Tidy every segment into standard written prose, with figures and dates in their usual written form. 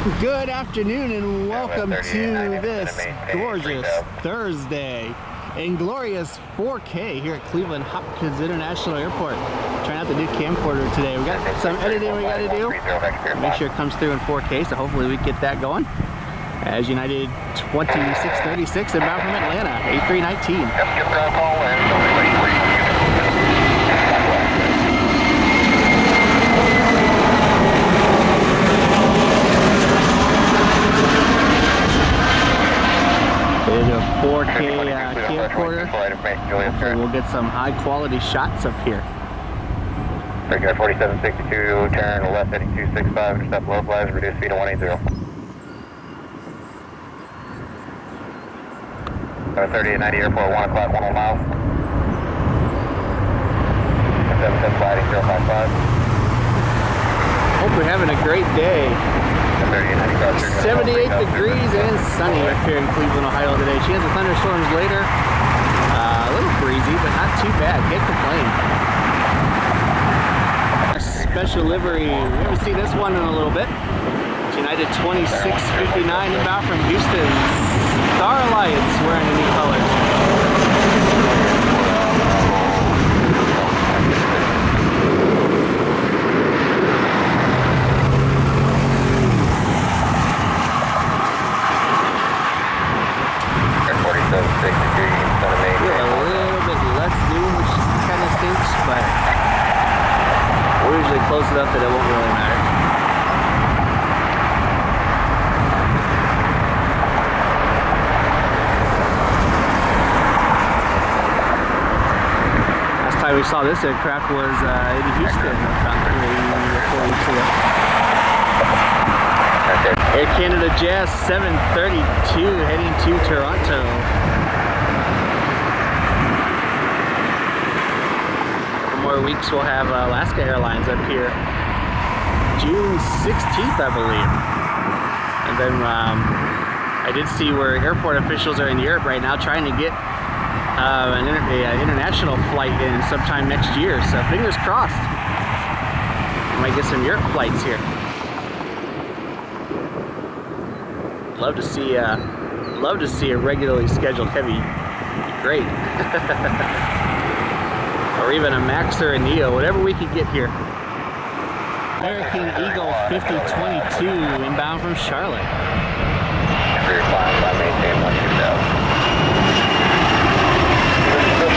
Good afternoon and welcome to this gorgeous Thursday in glorious 4K here at Cleveland Hopkins International Airport. Trying out the new camcorder today. We got some editing we got to do. Make sure it comes through in 4K, so hopefully we get that going. As United 2636 inbound from Atlanta, A319. There's a 4K camcorder, so we'll get some high quality shots up here. Big guy 4762, turn left heading 265, intercept localized, reduce speed to 180. 3890 airport, 1 o'clock, 1 miles. 77 sliding 055. Hope we're having a great day. 78 degrees and sunny up here in Cleveland, Ohio today. Chance of thunderstorms later. A little breezy, but not too bad. Can't complain. A special livery. We haven't seen this one in a little bit. United 2659 inbound from Houston. Star Alliance wearing the new colors. Close enough that it won't really matter. Last time we saw this aircraft was in Houston about 4 weeks ago. Air Canada Jazz 732 heading to Toronto. More weeks we'll have Alaska Airlines up here June 16th, I believe. And then I did see where airport officials are in Europe right now trying to get an international flight in sometime next year, so fingers crossed we might get some Europe flights here. Love to see a regularly scheduled heavy. Great. Or even a Max or a Neo, whatever we can get here. American Eagle 5022 inbound from Charlotte. You're flying by maintain 120. This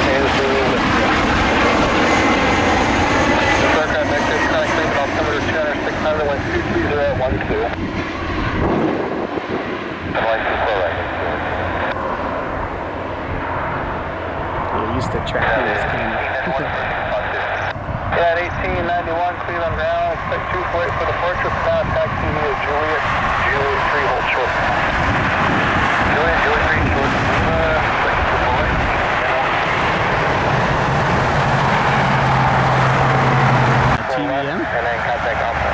aircraft exit current Cleveland altimeter 600 wind 23012. The license flow right. You're used to tracking this kind of. Yeah, at 1891 Cleveland ground, expect 248 for departure, contact TV Juliet 3, hold short. Juliet 3, short. TVM? And then contact Alpha.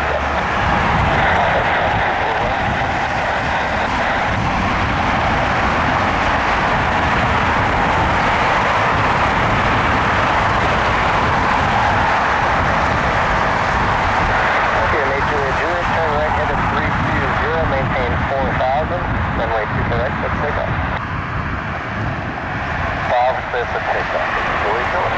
Maintain 4,000, runway 2 correct, let's take off. 5 says let's take off. Fully going.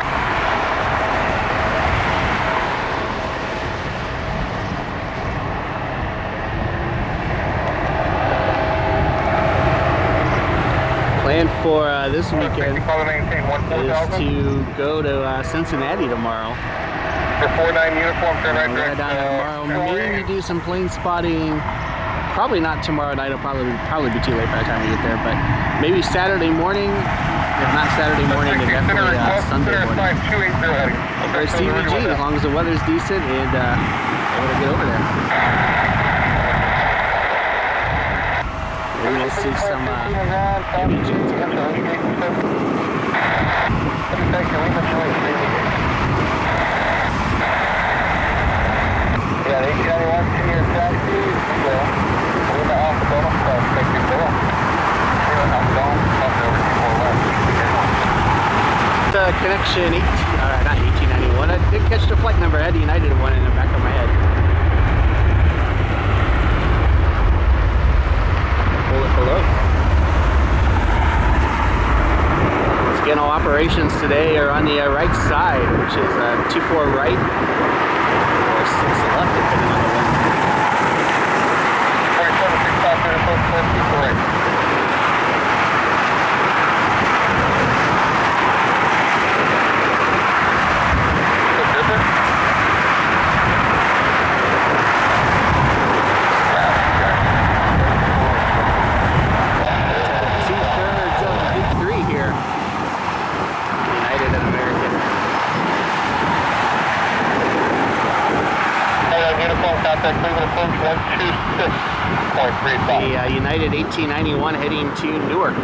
Plan for this weekend is to go to Cincinnati tomorrow. For 49 uniform, turn right direct. Down tomorrow, maybe do some plane spotting. Probably not tomorrow night. It'll probably be too late by the time we get there. But maybe Saturday morning. If not Saturday morning, then definitely Sunday morning. Or CVG, as long as the weather's decent and able to get over there. Maybe we'll see some images coming. Yeah, 1891 senior taxi, we're off the bottom, so take your bill. I'm going, over 4 left. Connection 18, not 1891. I did catch the flight number. I had the United one in the back of my head. operations today are on the right side, which is 24 right or 6 left, depending on the wind. 47, 65, 34, right. The United 1891 heading to Newark.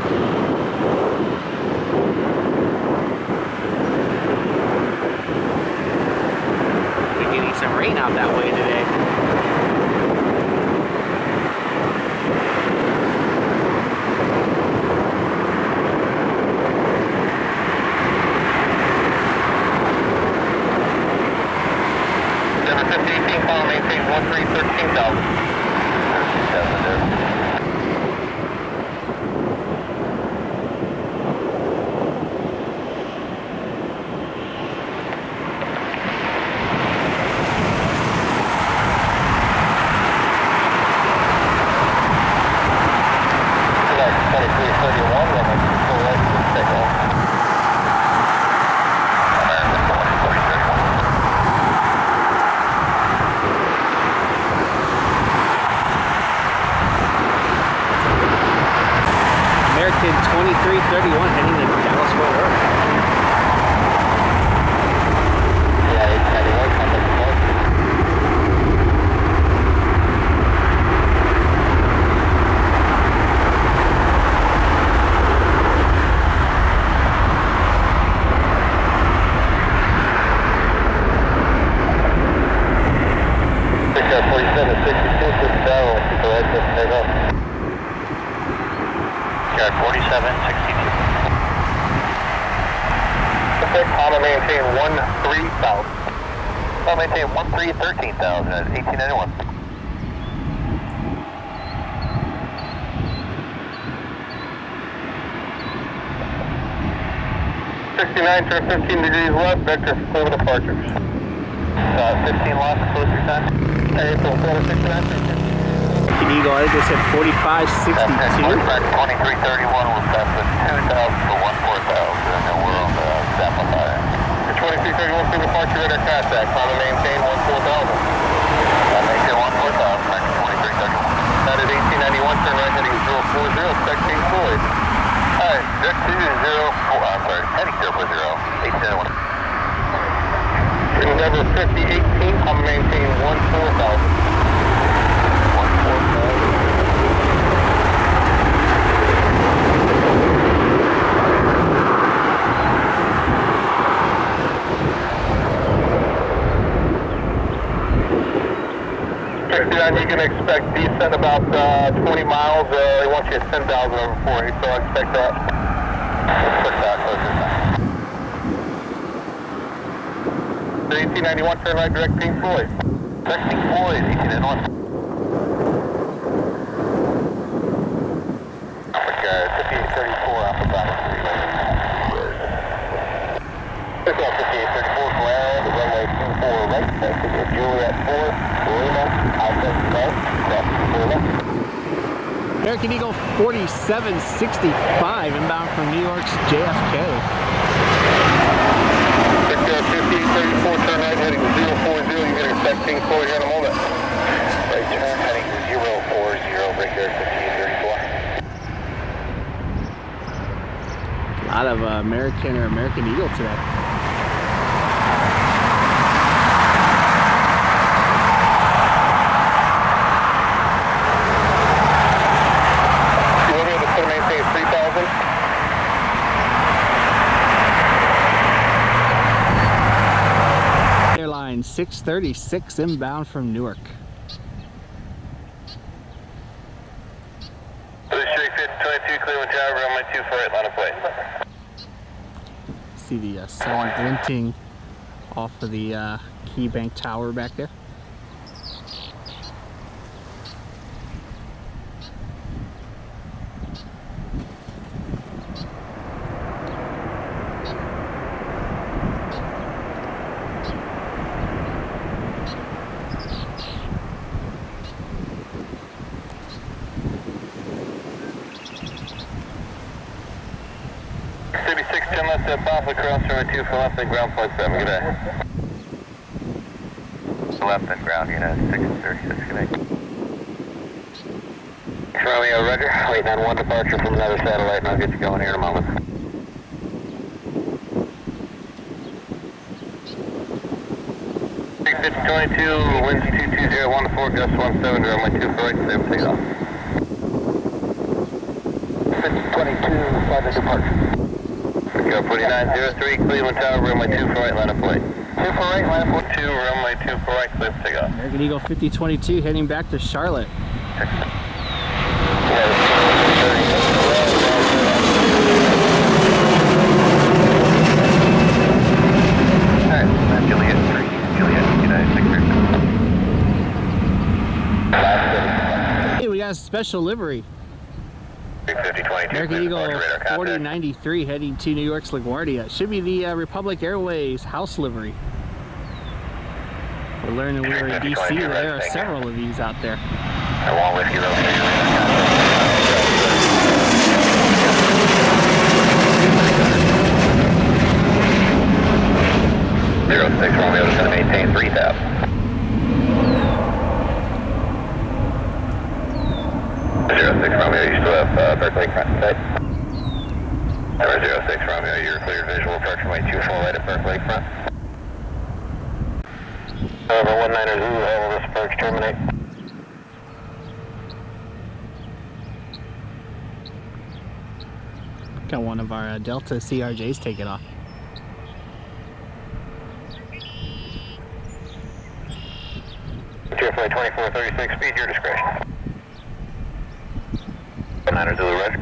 We're getting some rain out that way today. Maintain 13,000. American 2331 heading to Dallas Fort Worth. Yeah, 891 contact report. Pickup 47, 62, 57, keep the right foot straight up. Got 4762. Okay, I'll maintain 13,000. I'll maintain 13,000 at 1891. Turn 15 degrees left, vector for departures. 15 lots, close your time. April 469. Eagle, I think they said 4562. 2331 was set for 2,000 to 14,000, and then we're on the amplifier. 2331 for departure radar contact, climb and maintain 14,000. Maintain 14,000, 2331. That is 1891, turn right heading 040, expect King Floyd. Alright, direct to 04, I'm sorry, heading 040, 1891. Endeavor 5018, I'm maintain 14,000. You can expect descent about 20 miles. They want you at 10,000 over 40, so I expect that. Push that closer. 1891, turn right, direct Pink Floyd. Direct Pink Floyd, 1891. Okay, 5834, Alpha Bravo 3. Pick up 5834, ground, runway 24 right, exit Juliet 4. American Eagle 4765 inbound from New York's JFK. Pick 5834, turn right heading 040, you're going to expect King Floyd here in a moment. Right turn heading 040, break there 5834. A lot of American Eagle today. Airline 636 inbound from Newark. Straight 22 Cleveland Tower, runway 24 right, line of flight. See the sun glinting off of the Key Bank Tower back there. step off across runway 2 for left and ground point 7. Good day. Left and ground, unit 636. Good day. Romeo, roger. Waiting on one departure from another satellite, and I'll get you going here in a moment. 622, winds 22014, gust 17, runway 2 for right, stable takeoff. 622, flight of departure. Go 4903, Cleveland Tower, runway 2 for right, line of flight. 2 for right, line of flight. 2, runway 2 for right, clear for takeoff. American Eagle 5022 heading back to Charlotte. Hey, we got a special livery. American Eagle 4093 heading to New York's LaGuardia. Should be the Republic Airways house livery. We're learning we were in DC. There are several of these out there. Along with you, 06 Romeo is going to maintain 3000. 06 Romeo, you still have Berkeley front and side. Number 06 Romeo, you're cleared visual approach runway 24 right at Berkeley front. Over 19er Zulu, how will this approach terminate? Got one of our Delta CRJs take it off. TFA 2436, speed your discretion. 19er Zulu, roger.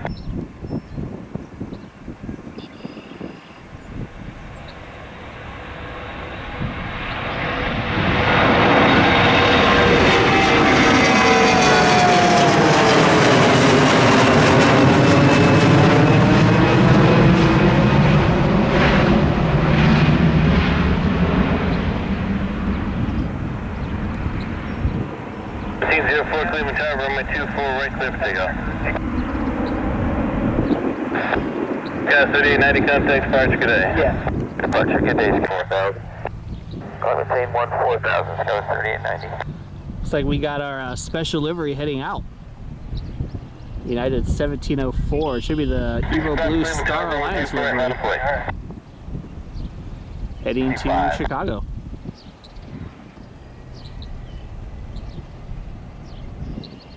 Cleveland Tower, runway 24 right, clear for takeoff. Yeah, 3890 contact, departure, good day. Yeah. Departure, good day, 4000. On the same 4000, so 3890. Looks like we got our special livery heading out. United 1704. It should be the Evo Blue Star Alliance livery. Heading to Chicago.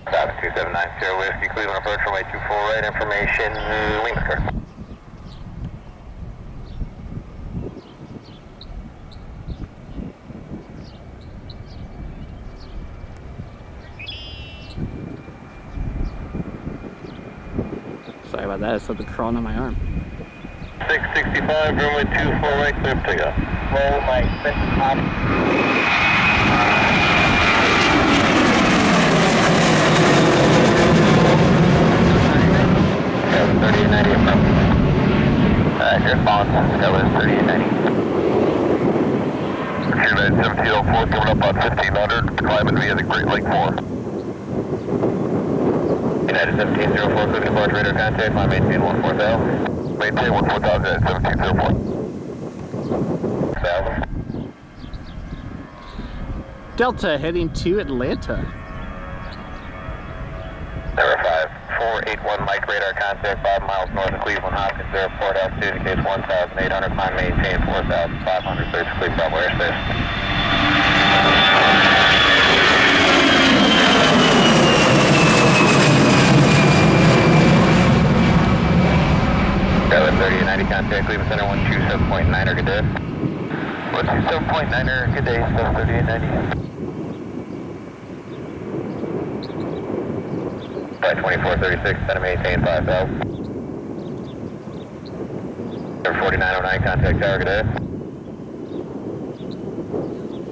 Stop 2790 Whiskey, Cleveland approach runway 24 right, information, Lima car. Sorry about that, it's something crawling on my arm. 665, runway 24 right, clear for takeoff. Roll my expensive top. 3890 approach. Here's Bond, that was 3890. United 1704 coming up on 1500, climbing via the Great Lake 4. United 1704, clear departure radar contact, climb maintain 14000. Maintain 14000 at 1704. 1000. Delta heading to Atlanta. Number 5481 Mike radar contact 5 miles north of Cleveland Hopkins Airport, altitude indicates 1,800, climb maintain 4,500, clear for Bravo airspace. Cleveland 3890 contact Cleveland Center 127.9er, good day. 127.9er, good day, 3890. 2436, center maintain 5000. Number 4909, contact tower, good day.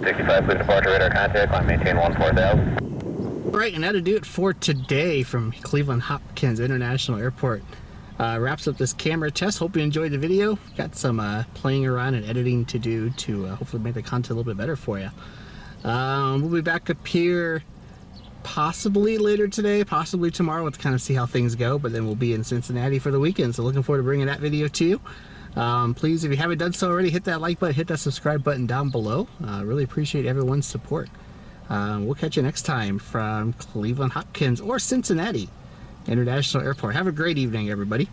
65, clear departure radar contact, climb maintain 14000. Right, and that'll do it for today from Cleveland Hopkins International Airport. Wraps up this camera test. Hope you enjoyed the video. Got some playing around and editing to do to hopefully make the content a little bit better for you. We'll be back up here possibly later today, possibly tomorrow. Let's kind of see how things go, but then we'll be in Cincinnati for the weekend, so looking forward to bringing that video to you. Please, if you haven't done so already, hit that like button, hit that subscribe button down below. Really appreciate everyone's support. We'll catch you next time from Cleveland Hopkins or Cincinnati International Airport. Have a great evening, everybody.